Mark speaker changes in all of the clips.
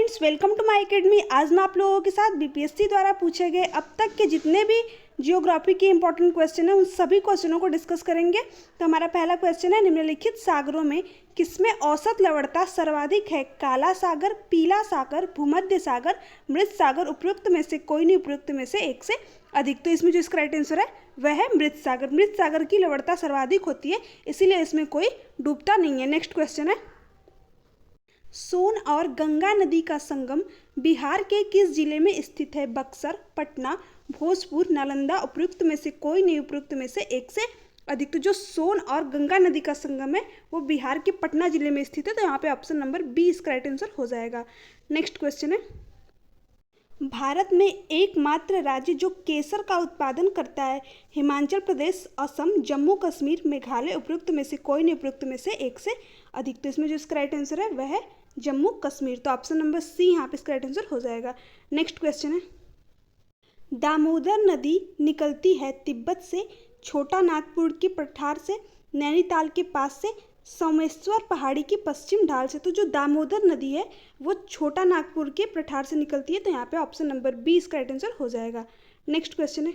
Speaker 1: Friends, welcome to my academy. आज मैं आप लोगों के साथ बीपीएससी द्वारा पूछे गए अब तक के जितने भी जियोग्राफी के इंपॉर्टेंट क्वेश्चन हैं उन सभी क्वेश्चनों को डिस्कस करेंगे। तो हमारा पहला क्वेश्चन है, निम्नलिखित सागरों में किसमें औसत लवणता सर्वाधिक है? काला सागर, पीला सागर, भूमध्य सागर, मृत सागर। उपयुक्त में से कोई नहीं, उपयुक्त में से एक से अधिक। तो इसमें जो इसका राइट आंसर है वह है मृत सागर। मृत सागर की लवणता सर्वाधिक होती है, इसीलिए इसमें कोई डूबता नहीं है। नेक्स्ट क्वेश्चन है, सोन और गंगा नदी का संगम बिहार के किस जिले में स्थित है? बक्सर, पटना, भोजपुर, नालंदा। उपयुक्त में से कोई नहीं, उपयुक्त में से एक से अधिक। तो जो सोन और गंगा नदी का संगम है वो बिहार के पटना जिले में स्थित है। तो यहाँ पे ऑप्शन नंबर बी इसका राइट आंसर हो जाएगा। नेक्स्ट क्वेश्चन है, भारत में एकमात्र राज्य जो केसर का उत्पादन करता है? हिमाचल प्रदेश, असम, जम्मू कश्मीर, मेघालय। उपयुक्त में से कोई नहीं, उपयुक्त में से एक से अधिक। तो इसमें जो इसका राइट आंसर है वह है जम्मू कश्मीर। तो ऑप्शन नंबर सी यहाँ पे इसका राइट आंसर हो जाएगा। नेक्स्ट क्वेश्चन है, दामोदर नदी निकलती है तिब्बत से, छोटा नागपुर की पठार से, नैनीताल के पास से, सोमेश्वर पहाड़ी की पश्चिम ढाल से। तो जो दामोदर नदी है वो छोटा नागपुर के पठार से निकलती है। तो यहाँ पे ऑप्शन नंबर बी इसका राइट आंसर हो जाएगा। नेक्स्ट क्वेश्चन है,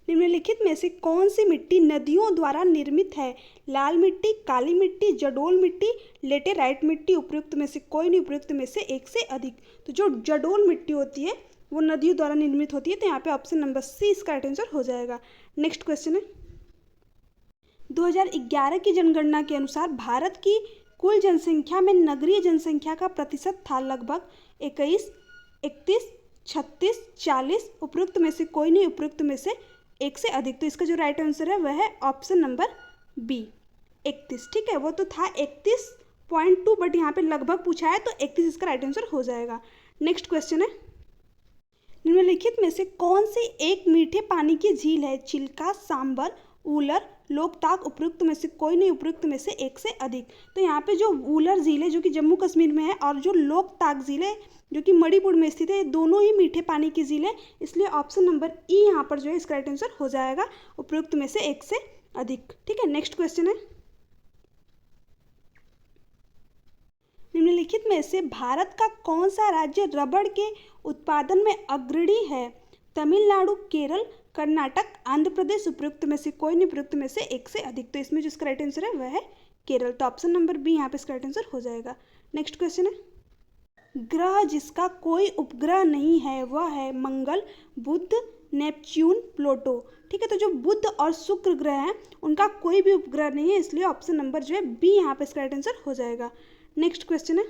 Speaker 1: निम्नलिखित में से कौन सी मिट्टी नदियों द्वारा निर्मित है? लाल मिट्टी, काली मिट्टी, जडोल मिट्टी, लेटेराइट मिट्टी। उपयुक्त में से कोई नहीं, उपयुक्त में से एक से अधिक। तो जो जडोल मिट्टी होती है वो नदियों द्वारा निर्मित होती है। तो यहाँ पे ऑप्शन नंबर सी इसका राइट आंसर हो जाएगा। नेक्स्ट क्वेश्चन है, 2011 की जनगणना के अनुसार भारत की कुल जनसंख्या में नगरीय जनसंख्या का प्रतिशत था लगभग 21, 31, 36, 40। उपयुक्त में से कोई नहीं, उपयुक्त में से एक से अधिक। तो इसका जो राइट आंसर है वह है ऑप्शन नंबर बी 31। ठीक है, वो तो था 31.2 बट यहाँ पे लगभग पूछा है तो 31 इसका राइट आंसर हो जाएगा। नेक्स्ट क्वेश्चन है, निम्नलिखित में से कौन सी एक मीठे पानी की झील है? चिल्का, सांबर, ऊलर, लोकताक। उपयुक्त में से कोई नहीं, उपयुक्त में से एक से अधिक। तो यहाँ पे जो ऊलर झील है जो कि जम्मू कश्मीर में है और जो लोकताक झील है जो कि मणिपुर में स्थित है, ये दोनों ही मीठे पानी की झील है। इसलिए ऑप्शन नंबर ई यहाँ पर जो है इसका राइट आंसर हो जाएगा, उपयुक्त में से एक से अधिक। ठीक है, नेक्स्ट क्वेश्चन है, निम्नलिखित में से भारत का कौन सा राज्य रबड़ के उत्पादन में अग्रणी है? तमिलनाडु, केरल, कर्नाटक, आंध्र प्रदेश। उपयुक्त में से कोई नहीं, उपयुक्त में से एक से अधिक। तो इसमें जो इसका राइट आंसर है वह है केरल। तो ऑप्शन नंबर बी यहाँ पे इसका राइट आंसर हो जाएगा। नेक्स्ट क्वेश्चन है, ग्रह जिसका कोई उपग्रह नहीं है वह है मंगल, बुध, नेपच्यून, प्लूटो। ठीक है, तो जो बुध और शुक्र ग्रह हैं उनका कोई भी उपग्रह नहीं है, इसलिए ऑप्शन नंबर जो है बी यहाँ पे इसका राइट आंसर हो जाएगा। नेक्स्ट क्वेश्चन है,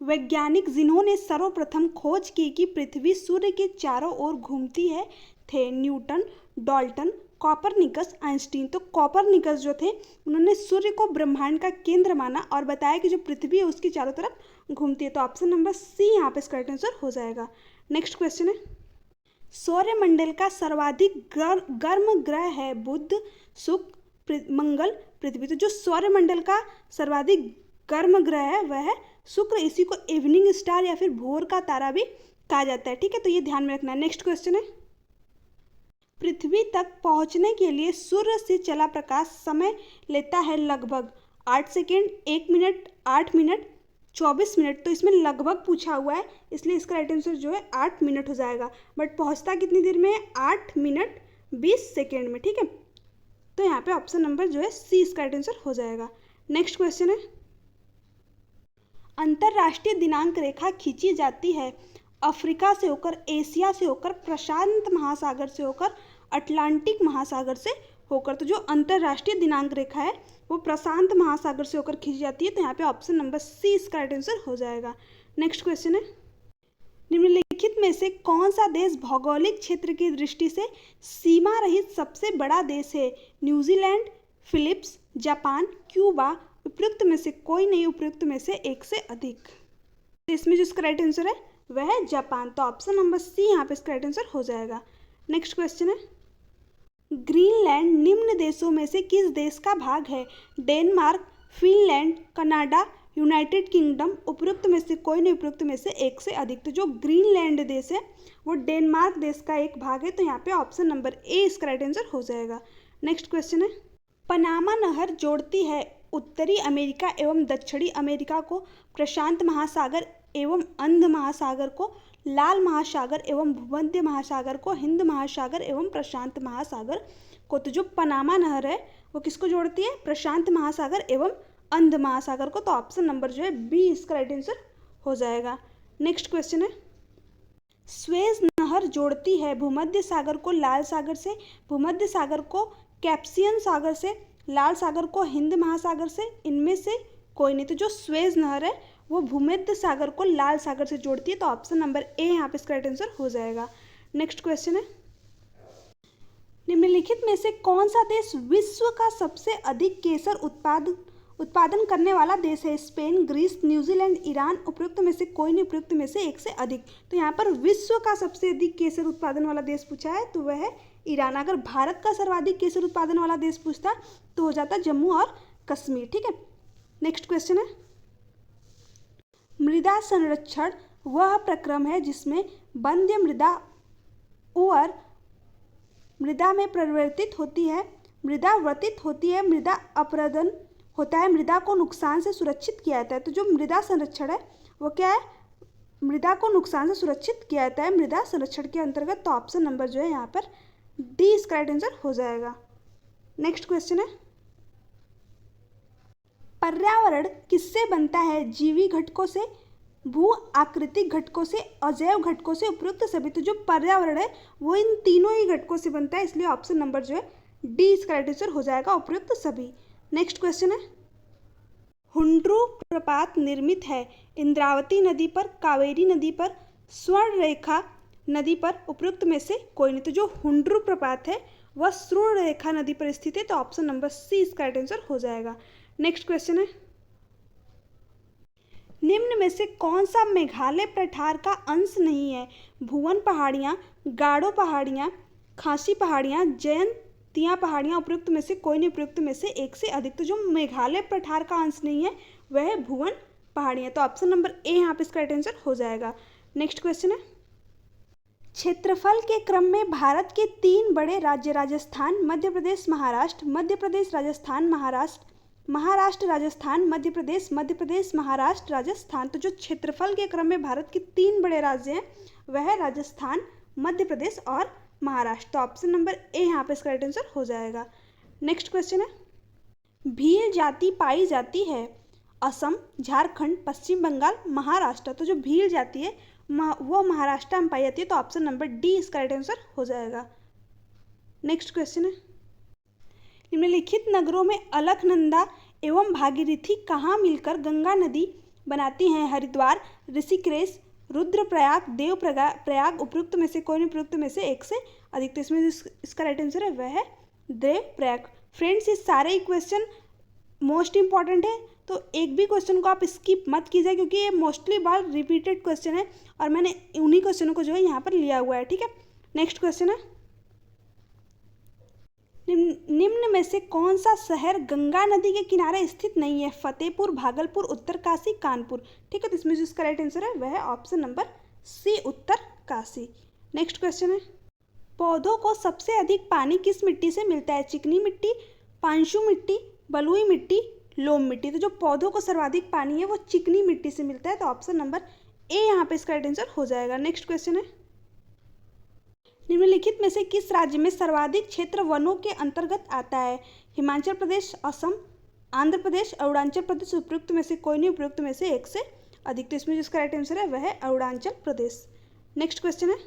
Speaker 1: वैज्ञानिक जिन्होंने सर्वप्रथम खोज की कि पृथ्वी सूर्य के चारों ओर घूमती है थे? Newton, Dalton, Copernicus, Einstein. तो कॉपरनिकस जो थे उन्होंने सूर्य को ब्रह्मांड का केंद्र माना और बताया कि जो पृथ्वी है उसकी चारों तरफ घूमती है। तो ऑप्शन नंबर सी यहाँ पे इसका राइट आंसर हो जाएगा। नेक्स्ट क्वेश्चन है, सौरमंडल का सर्वाधिक गर्म ग्रह है? बुध, शुक्र, मंगल, पृथ्वी। तो जो सौरमंडल का सर्वाधिक गर्म ग्रह है वह है शुक्र। इसी को इवनिंग स्टार या फिर भोर का तारा भी कहा जाता है। ठीक है, तो ये ध्यान में रखना है। नेक्स्ट क्वेश्चन है, पृथ्वी तक पहुंचने के लिए सूर्य से चला प्रकाश समय लेता है लगभग 8 सेकेंड, 1 मिनट, 8 मिनट, 24 मिनट। तो इसमें लगभग पूछा हुआ है, इसलिए इसका राइट आंसर जो है 8 मिनट हो जाएगा। बट पहुंचता कितनी देर में है? 8 मिनट 20 सेकेंड में। ठीक है, तो यहाँ पे ऑप्शन नंबर जो है सी इसका राइट आंसर हो जाएगा। नेक्स्ट क्वेश्चन है, अंतरराष्ट्रीय दिनांक रेखा खींची जाती है अफ्रीका से होकर, एशिया से होकर, प्रशांत महासागर से होकर, अटलांटिक महासागर से होकर। तो जो अंतरराष्ट्रीय दिनांक रेखा है वो प्रशांत महासागर से होकर खींची जाती है। तो यहाँ पे ऑप्शन नंबर सी इसका राइट आंसर हो जाएगा। नेक्स्ट क्वेश्चन है, निम्नलिखित में से कौन सा देश भौगोलिक क्षेत्र की दृष्टि से सीमा रहित सबसे बड़ा देश है? New Zealand, Philippines, Japan, Cuba. उपयुक्त में से कोई नहीं, उपयुक्त में से एक से अधिक। तो इसमें जो इसका राइट आंसर है वह है जापान। तो ऑप्शन नंबर सी यहाँ पे इसका राइट आंसर हो जाएगा। नेक्स्ट क्वेश्चन है, ग्रीनलैंड निम्न देशों में से किस देश का भाग है? Denmark, Finland, Canada, United kingdom. उपयुक्त में से कोई नहीं, उपयुक्त में से एक से अधिक। तो जो ग्रीनलैंड देश है वो डेनमार्क देश का एक भाग है। तो यहाँ पे ऑप्शन नंबर ए इसका राइट आंसर हो जाएगा। नेक्स्ट क्वेश्चन है, पनामा नहर जोड़ती है उत्तरी अमेरिका एवं दक्षिणी अमेरिका को प्रशांत महासागर एवं अंध महासागर को लाल महासागर एवं भूमध्य महासागर को हिंद महासागर एवं प्रशांत महासागर को। तो जो पनामा नहर है वो किसको जोड़ती है? प्रशांत महासागर एवं अंध महासागर को। तो ऑप्शन नंबर जो है बी इसका राइट आंसर हो जाएगा। नेक्स्ट क्वेश्चन है, स्वेज नहर जोड़ती है भूमध्य सागर को लाल सागर से, भूमध्य सागर को कैस्पियन सागर से, लाल सागर को हिंद महासागर से, इनमें से कोई नहीं। तो जो स्वेज नहर है वो भूमध्य सागर को लाल सागर से जोड़ती है। तो ऑप्शन नंबर ए यहाँ पे इसका राइट आंसर हो जाएगा। नेक्स्ट क्वेश्चन है, निम्नलिखित में से कौन सा देश विश्व का सबसे अधिक केसर उत्पादन करने वाला देश है? Spain, Greece, New Zealand, Iran. उपयुक्त में से कोई नहीं, उपयुक्त में से एक से अधिक। तो यहाँ पर विश्व का सबसे अधिक केसर उत्पादन वाला देश पूछा है तो वह है ईरान। अगर भारत का सर्वाधिक केसर उत्पादन वाला देश पूछता तो हो जाता जम्मू और कश्मीर। ठीक है, नेक्स्ट क्वेश्चन है, मृदा संरक्षण वह प्रक्रम है जिसमें बंध्य मृदा उवर मृदा में परिवर्तित होती है, मृदा वर्तित होती है, मृदा अपरदन होता है, मृदा को नुकसान से सुरक्षित किया जाता है। तो जो मृदा संरक्षण है वो क्या है? मृदा को नुकसान से सुरक्षित किया जाता है मृदा संरक्षण के अंतर्गत। तो ऑप्शन नंबर जो है यहाँ पर डी इसका राइट आंसर हो जाएगा। नेक्स्ट क्वेश्चन है, पर्यावरण किससे बनता है? जीवी घटकों से, भू आकृतिक घटकों से, अजैव घटकों से, उपयुक्त सभी। तो जो पर्यावरण है वो इन तीनों ही घटकों से बनता है, इसलिए ऑप्शन नंबर जो है डी इसका राइट आंसर हो जाएगा, उपयुक्त सभी। नेक्स्ट क्वेश्चन है, हुंड्रू प्रपात निर्मित है इंद्रावती नदी पर, कावेरी नदी पर, स्वर्णरेखा नदी पर। उपयुक्त में से कोई नहीं। तो जो हुंड्रू प्रपात है वह स्वर्णरेखा नदी पर स्थित है। तो ऑप्शन नंबर सी इसका राइट आंसर हो जाएगा। नेक्स्ट क्वेश्चन है, निम्न में से कौन सा मेघालय पठार का अंश नहीं है? भुवन पहाड़ियाँ, गारो पहाड़ियाँ, खासी पहाड़ियाँ, जयंतिया पहाड़ियाँ। उपयुक्त में से कोई नहीं, उपयुक्त में से एक से अधिक। तो जो मेघालय पठार का अंश नहीं है वह है भुवन पहाड़ियाँ। तो ऑप्शन नंबर ए यहाँ पे इसका राइट आंसर हो जाएगा। नेक्स्ट क्वेश्चन है, क्षेत्रफल के क्रम में भारत के 3 बड़े राज्य राजस्थान, मध्य प्रदेश, महाराष्ट्र, मध्य प्रदेश, राजस्थान, महाराष्ट्र, महाराष्ट्र, राजस्थान, मध्य प्रदेश, मध्य प्रदेश, महाराष्ट्र, राजस्थान। तो जो क्षेत्रफल के क्रम में भारत के 3 बड़े राज्य हैं वह है राजस्थान, मध्य प्रदेश और महाराष्ट्र। तो ऑप्शन नंबर ए यहाँ पे इसका राइट आंसर हो जाएगा। नेक्स्ट क्वेश्चन है, भील जाति पाई जाती है असम, झारखंड, पश्चिम बंगाल, महाराष्ट्र। तो जो भील जाति है वो महाराष्ट्र में पाई जाती है। तो ऑप्शन नंबर डी इसका राइट आंसर हो जाएगा। नेक्स्ट क्वेश्चन है, निम्नलिखित नगरों में अलकनंदा एवं भागीरथी कहाँ मिलकर गंगा नदी बनाती हैं? हरिद्वार, ऋषिकेश, रुद्रप्रयाग, देवप्रयाग। उपयुक्त में से कोई नहीं, उपयुक्त में से एक से अधिक। तो इसमें इसका राइट आंसर है वह है देवप्रयाग। फ्रेंड्स, ये सारे ही क्वेश्चन मोस्ट इंपॉर्टेंट है, तो एक भी क्वेश्चन को आप स्किप मत कीजिए क्योंकि ये मोस्टली बार रिपीटेड क्वेश्चन है और मैंने उन्हीं क्वेश्चनों को जो है यहाँ पर लिया हुआ है। ठीक है, नेक्स्ट क्वेश्चन है, निम्न में से कौन सा शहर गंगा नदी के किनारे स्थित नहीं है? फतेहपुर, भागलपुर, उत्तरकाशी, कानपुर। ठीक है, तो इसमें जो इसका राइट आंसर है वह है option number C, Uttarkashi. Next question है, पौधों को सबसे अधिक पानी किस मिट्टी से मिलता है? चिकनी मिट्टी, पांशु मिट्टी, बलुई मिट्टी, लोम मिट्टी। तो जो पौधों को सर्वाधिक पानी है वो चिकनी मिट्टी से मिलता है। तो ऑप्शन नंबर ए यहाँ पे इसका राइट आंसर हो जाएगा। नेक्स्ट क्वेश्चन है, निम्नलिखित में से किस राज्य में सर्वाधिक क्षेत्र वनों के अंतर्गत आता है? हिमाचल प्रदेश, असम, आंध्र प्रदेश, अरुणाचल प्रदेश। उपयुक्त में से कोई नहीं, उपयुक्त में से एक से अधिक। तो इसमें जिसका राइट आंसर है वह है अरुणाचल प्रदेश। नेक्स्ट क्वेश्चन है,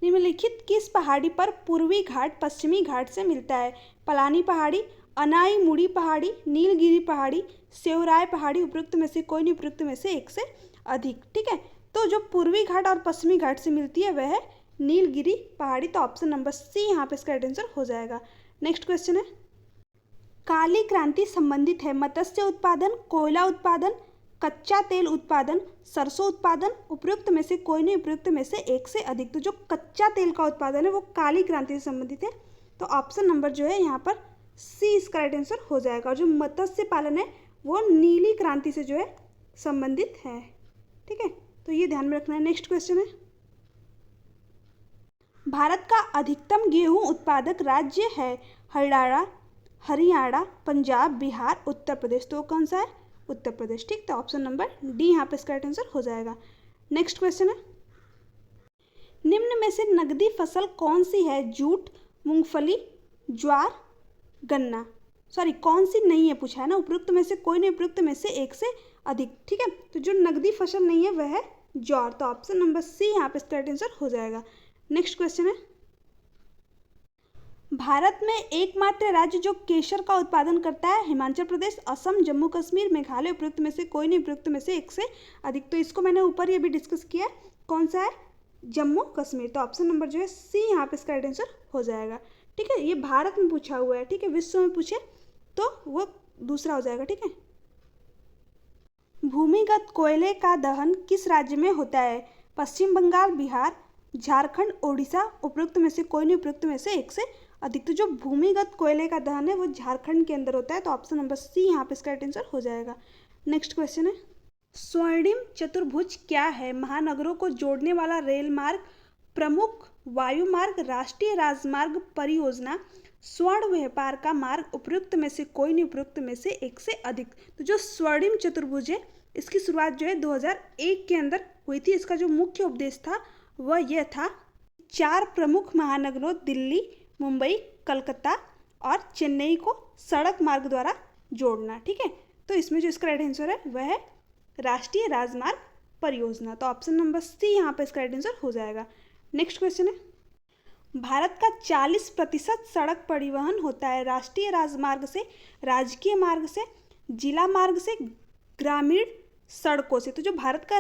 Speaker 1: निम्नलिखित किस पहाड़ी पर पूर्वी घाट पश्चिमी घाट से मिलता है? पलानी पहाड़ी, अनाईमुड़ी पहाड़ी, नीलगिरी पहाड़ी, सेवराय पहाड़ी। उपयुक्त में से कोई नहीं, उपयुक्त में से एक से अधिक। ठीक है, तो जो पूर्वी घाट और पश्चिमी घाट से मिलती है वह है नीलगिरी पहाड़ी। तो ऑप्शन नंबर सी यहाँ पे इसका राइट आंसर हो जाएगा। नेक्स्ट क्वेश्चन है, काली क्रांति संबंधित है मत्स्य उत्पादन, कोयला उत्पादन, कच्चा तेल उत्पादन, सरसों उत्पादन। उपयुक्त में से कोई नहीं, उपयुक्त में से एक से अधिक। तो जो कच्चा तेल का उत्पादन है वो काली क्रांति से संबंधित है। तो ऑप्शन नंबर जो है यहाँ पर सी इसका राइट आंसर हो जाएगा। और जो मत्स्य पालन है वो नीली क्रांति से जो है संबंधित है। ठीक है, तो ये ध्यान में रखना है। नेक्स्ट क्वेश्चन है, भारत का अधिकतम गेहूं उत्पादक राज्य है? हरियाणा, पंजाब, बिहार, उत्तर प्रदेश। तो कौन सा है? उत्तर प्रदेश। ठीक, तो ऑप्शन नंबर डी यहाँ पे इसका राइट आंसर हो जाएगा। नेक्स्ट क्वेश्चन है, निम्न में से नकदी फसल कौन सी है? जूट, मूंगफली, ज्वार, गन्ना। सॉरी, कौन सी नहीं है पूछा है ना, उपयुक्त में से कोई नहीं, उपयुक्त में से एक से अधिक। ठीक है, तो जो नकदी फसल नहीं है वह है ज्वार, तो ऑप्शन नंबर सी यहाँ पे इसका राइट आंसर हो जाएगा। नेक्स्ट क्वेश्चन है, भारत में एकमात्र राज्य जो केसर का उत्पादन करता है? हिमाचल प्रदेश, असम, जम्मू कश्मीर, मेघालय। उपयुक्त में से कोई नहीं, उपयुक्त में से एक से अधिक। तो इसको मैंने ऊपर ये भी डिस्कस किया, कौन सा है? जम्मू कश्मीर। तो ऑप्शन नंबर जो है सी यहाँ पे इसका राइट आंसर हो जाएगा। ठीक है, ये भारत में पूछा हुआ है। ठीक है, विश्व में पूछे तो वो दूसरा हो जाएगा। ठीक है, भूमिगत कोयले का दहन किस राज्य में होता है? पश्चिम बंगाल, बिहार, झारखंड, ओडिशा। उपयुक्त में से कोई नहीं, उपयुक्त में से एक से अधिक। तो जो भूमिगत कोयले का दहन है वो झारखंड के अंदर होता है, तो ऑप्शन नंबर सी यहाँ पे इसका राइट आंसर हो जाएगा। नेक्स्ट क्वेश्चन है, स्वर्णिम चतुर्भुज क्या है? महानगरों को जोड़ने वाला रेल मार्ग, प्रमुख वायु मार्ग, राष्ट्रीय राजमार्ग परियोजना, स्वर्ण व्यापार का मार्ग। उपयुक्त में से कोई नहीं, उपयुक्त में से एक से अधिक। तो जो स्वर्णिम चतुर्भुज है इसकी शुरुआत जो है 2001 के अंदर हुई थी। इसका जो मुख्य उद्देश्य था वह यह था, 4 प्रमुख महानगरों दिल्ली, मुंबई, कलकत्ता और चेन्नई को सड़क मार्ग द्वारा जोड़ना। ठीक है, तो इसमें जो इसका राइट आंसर है वह है राष्ट्रीय राजमार्ग परियोजना। तो ऑप्शन नंबर सी यहाँ पे इसका राइट आंसर हो जाएगा। नेक्स्ट क्वेश्चन है, भारत का 40% सड़क परिवहन होता है राष्ट्रीय राजमार्ग से, राजकीय मार्ग से, जिला मार्ग से, ग्रामीण सड़कों से। तो जो भारत का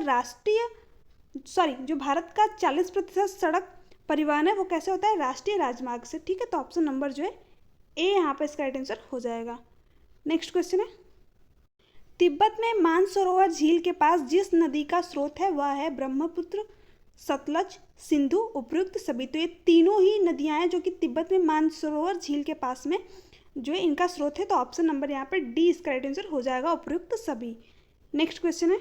Speaker 1: 40% सड़क परिवहन है वो कैसे होता है? राष्ट्रीय राजमार्ग से। ठीक है, तो ऑप्शन नंबर जो है ए यहाँ पे इसका राइट आंसर हो जाएगा। नेक्स्ट क्वेश्चन है, तिब्बत में मानसरोवर झील के पास जिस नदी का स्रोत है वह है ब्रह्मपुत्र, सतलज, सिंधु। उपयुक्त सभी। तो ये तीनों ही नदियां हैं जो कि तिब्बत में मानसरोवर झील के पास में जो है इनका स्रोत है, तो ऑप्शन नंबर यहाँ पे डी इसका राइट आंसर हो जाएगा, उपयुक्त सभी। नेक्स्ट क्वेश्चन है,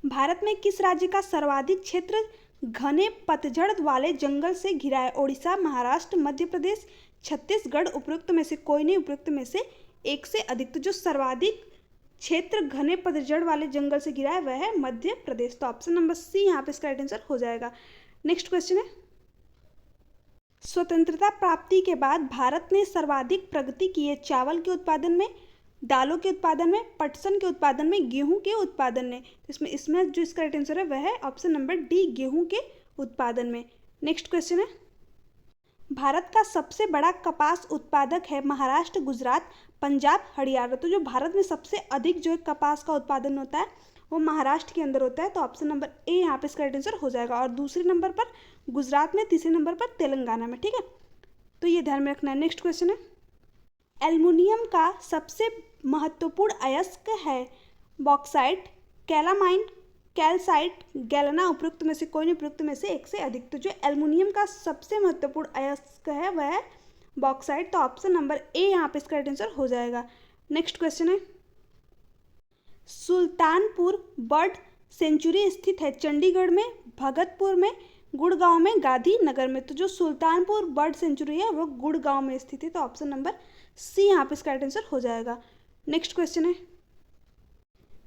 Speaker 1: भारत में किस राज्य का सर्वाधिक क्षेत्र घने पतझड़ वाले जंगल से घिरा है? ओडिशा, महाराष्ट्र, मध्य प्रदेश, छत्तीसगढ़। उपयुक्त में से कोई नहीं, उपयुक्त में से एक से अधिक। तो जो सर्वाधिक क्षेत्र घने पतझड़ वाले जंगल से घिरा है वह है मध्य प्रदेश। तो ऑप्शन नंबर सी यहाँ पे इसका राइट आंसर हो जाएगा। नेक्स्ट क्वेश्चन है, स्वतंत्रता प्राप्ति के बाद भारत ने सर्वाधिक प्रगति की है चावल के उत्पादन में, दालों के उत्पादन में, पटसन के उत्पादन में, गेहूं के उत्पादन में। तो इसमें जो इसका राइट आंसर है वह है ऑप्शन नंबर डी, गेहूं के उत्पादन में। नेक्स्ट क्वेश्चन है, भारत का सबसे बड़ा कपास उत्पादक है महाराष्ट्र, गुजरात, पंजाब, हरियाणा। तो जो भारत में सबसे अधिक जो है कपास का उत्पादन होता है वो महाराष्ट्र के अंदर होता है, तो ऑप्शन नंबर ए यहाँ पे इसका राइट आंसर हो जाएगा। और दूसरे नंबर पर गुजरात में, तीसरे नंबर पर तेलंगाना में। ठीक है, तो ये ध्यान में रखना है। नेक्स्ट क्वेश्चन है, एल्युमिनियम का सबसे महत्वपूर्ण अयस्क है बॉक्साइट, कैलामाइन, कैल्साइट, गैलेना। उपयुक्त में से कोई नहीं, उपयुक्त में से एक से अधिक। तो जो एल्युमिनियम का सबसे महत्वपूर्ण अयस्क है वह है बॉक्साइट, तो ऑप्शन नंबर ए यहाँ पे इसका राइट आंसर हो जाएगा। नेक्स्ट क्वेश्चन है, सुल्तानपुर बर्ड सेंचुरी स्थित है चंडीगढ़ में, भगतपुर में, गुड़गांव में, गांधीनगर में। तो जो सुल्तानपुर बर्ड सेंचुरी है वो गुड़गांव में स्थित है, तो ऑप्शन नंबर सी यहाँ पे इसका राइट आंसर हो जाएगा। नेक्स्ट क्वेश्चन है,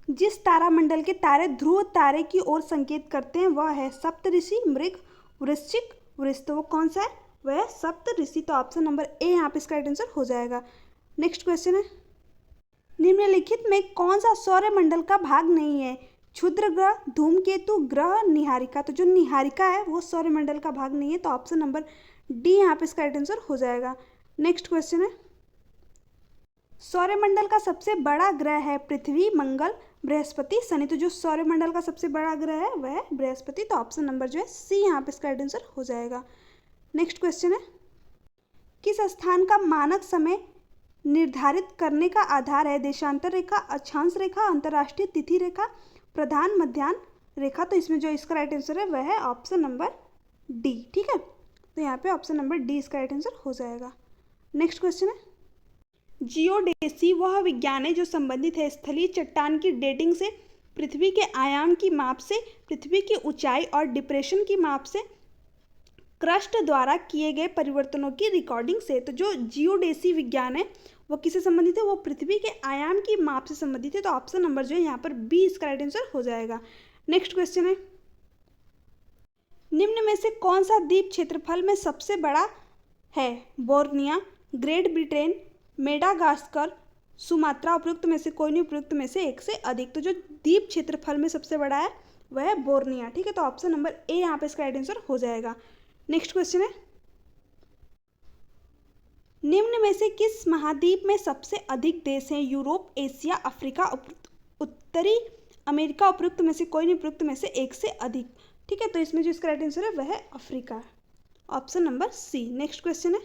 Speaker 1: जिस तारामंडल के तारे ध्रुव तारे की ओर संकेत करते हैं वह है सप्तऋषि, मृग, वृश्चिक, वृष। तो वो कौन सा है? वह है सप्तऋषि, तो ऑप्शन नंबर ए यहाँ पे इसका राइट आंसर हो जाएगा। नेक्स्ट क्वेश्चन है, निम्नलिखित में कौन सा सौरमंडल का भाग नहीं है? क्षुद्र ग्रह, धूमकेतु, ग्रह, निहारिका। तो जो निहारिका है वो सौरमंडल का भाग नहीं है, तो ऑप्शन नंबर डी यहाँ पे इसका राइट आंसर हो जाएगा। नेक्स्ट क्वेश्चन है, सौरमंडल का सबसे बड़ा ग्रह है पृथ्वी, मंगल, बृहस्पति, शनि। तो जो सौरमंडल का सबसे बड़ा ग्रह है वह है बृहस्पति, तो ऑप्शन नंबर जो है सी यहाँ पे इसका राइट आंसर हो जाएगा। नेक्स्ट क्वेश्चन है, किस स्थान का मानक समय निर्धारित करने का आधार है? देशांतर रेखा, अक्षांश रेखा, अंतर्राष्ट्रीय तिथि रेखा, प्रधान मध्याह्न रेखा। तो इसमें जो इसका राइट आंसर है वह है ऑप्शन नंबर डी। ठीक है, तो यहाँ पे ऑप्शन नंबर डी इसका राइट आंसर हो जाएगा। नेक्स्ट क्वेश्चन है, जियोडेसी वह विज्ञान है जो संबंधित है स्थलीय चट्टान की डेटिंग से, पृथ्वी के आयाम की माप से, पृथ्वी की ऊंचाई और डिप्रेशन की माप से, क्रस्ट द्वारा किए गए परिवर्तनों की रिकॉर्डिंग से। तो जो जियोडेसी विज्ञान है वो किससे संबंधित है? वो पृथ्वी के आयाम की माप से संबंधित है। तो ऑप्शन नंबर जो है यहाँ पर बी इसका राइट आंसर हो जाएगा। नेक्स्ट क्वेश्चन है, निम्न में से कौन सा द्वीप क्षेत्रफल में सबसे बड़ा है? Borneo, great Britain, Madagascar, Sumatra. उपयुक्त में से कोई नहीं, उपयुक्त में से एक से अधिक। तो जो द्वीप क्षेत्रफल में सबसे बड़ा है वह है बोर्निया। ठीक है, तो ऑप्शन नंबर ए यहाँ पे इसका राइट आंसर हो जाएगा। नेक्स्ट क्वेश्चन है, निम्न में से किस महाद्वीप में सबसे अधिक देश हैं? यूरोप, एशिया, अफ्रीका, उत्तरी अमेरिका। उपयुक्त में से कोई नहीं, उपयुक्त में से एक से अधिक। ठीक है, तो इसमें जो इसका राइट आंसर है वह है Africa, option number C. Next question है,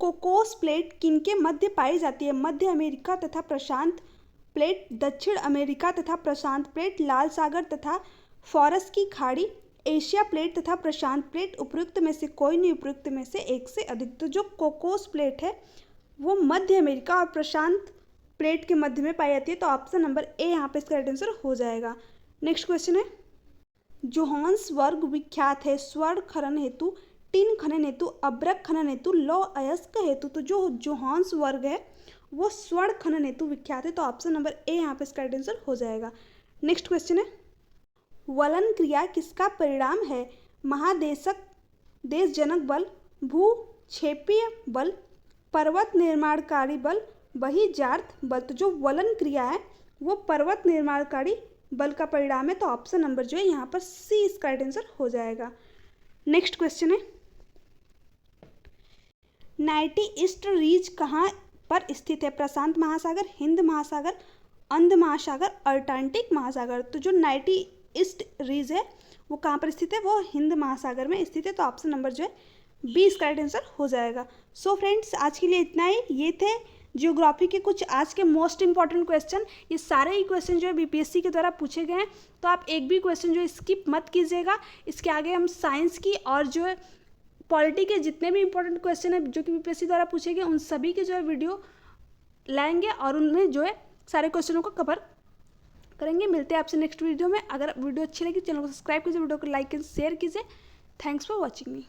Speaker 1: कोकोस प्लेट किनके मध्य पाई जाती है? मध्य अमेरिका तथा प्रशांत प्लेट, दक्षिण अमेरिका तथा प्रशांत प्लेट, लाल सागर तथा फॉरस की खाड़ी, एशिया प्लेट तथा प्रशांत प्लेट। उपयुक्त में से कोई नहीं, उपयुक्त में से एक से अधिक। तो जो कोकोस प्लेट है वो मध्य अमेरिका और प्रशांत प्लेट के मध्य में पाई जाती है। तो ऑप्शन नंबर ए यहाँ पे इसका राइट आंसर हो जाएगा। नेक्स्ट क्वेश्चन है, जोहान्सबर्ग विख्यात है स्वर्ण खनन हेतु, टिन खनन हेतु, अभ्रक खनन हेतु, लौह अयस्क हेतु। तो जो जोहान्सबर्ग है वो स्वर्ण खनन हेतु विख्यात है। तो ऑप्शन नंबर ए यहाँ पे इसका राइट आंसर हो जाएगा। नेक्स्ट क्वेश्चन है, वलन क्रिया किसका परिणाम है? महादेशक देशजनक बल, भूक्षेपीय बल, पर्वत निर्माणकारी बल, बहिर्जात बल। तो जो वलन क्रिया है वो पर्वत निर्माणकारी बल का परिणाम है। तो ऑप्शन नंबर जो है यहाँ पर सी इसका राइट आंसर हो जाएगा। नेक्स्ट क्वेश्चन है, नाइटी ईस्ट रीज कहाँ पर स्थित है? प्रशांत महासागर, हिंद महासागर, अंध महासागर, अटलांटिक महासागर। तो जो नाइटी ईस्ट रीज है वो कहाँ पर स्थित है? वो हिंद महासागर में स्थित है। तो ऑप्शन नंबर जो है बी इसका राइट आंसर हो जाएगा। सो फ्रेंड्स, आज के लिए इतना ही। ये थे जियोग्राफी के कुछ आज के मोस्ट इंपॉर्टेंट क्वेश्चन। ये सारे ही क्वेश्चन जो है बीपीएससी के द्वारा पूछे गए हैं। तो आप एक भी क्वेश्चन जो है स्किप मत कीजिएगा। इसके आगे हम साइंस की और जो है पॉलिटी के जितने भी इंपॉर्टेंट क्वेश्चन है जो कि बीपीएससी द्वारा पूछे गए उन सभी के जो है वीडियो लाएंगे और उनमें जो है सारे क्वेश्चनों को कवर करेंगे। मिलते हैं आपसे नेक्स्ट वीडियो में। अगर वीडियो अच्छी लगी चैनल को सब्सक्राइब कीजिए, वीडियो को लाइक एंड शेयर कीजिए। Thanks for watching me.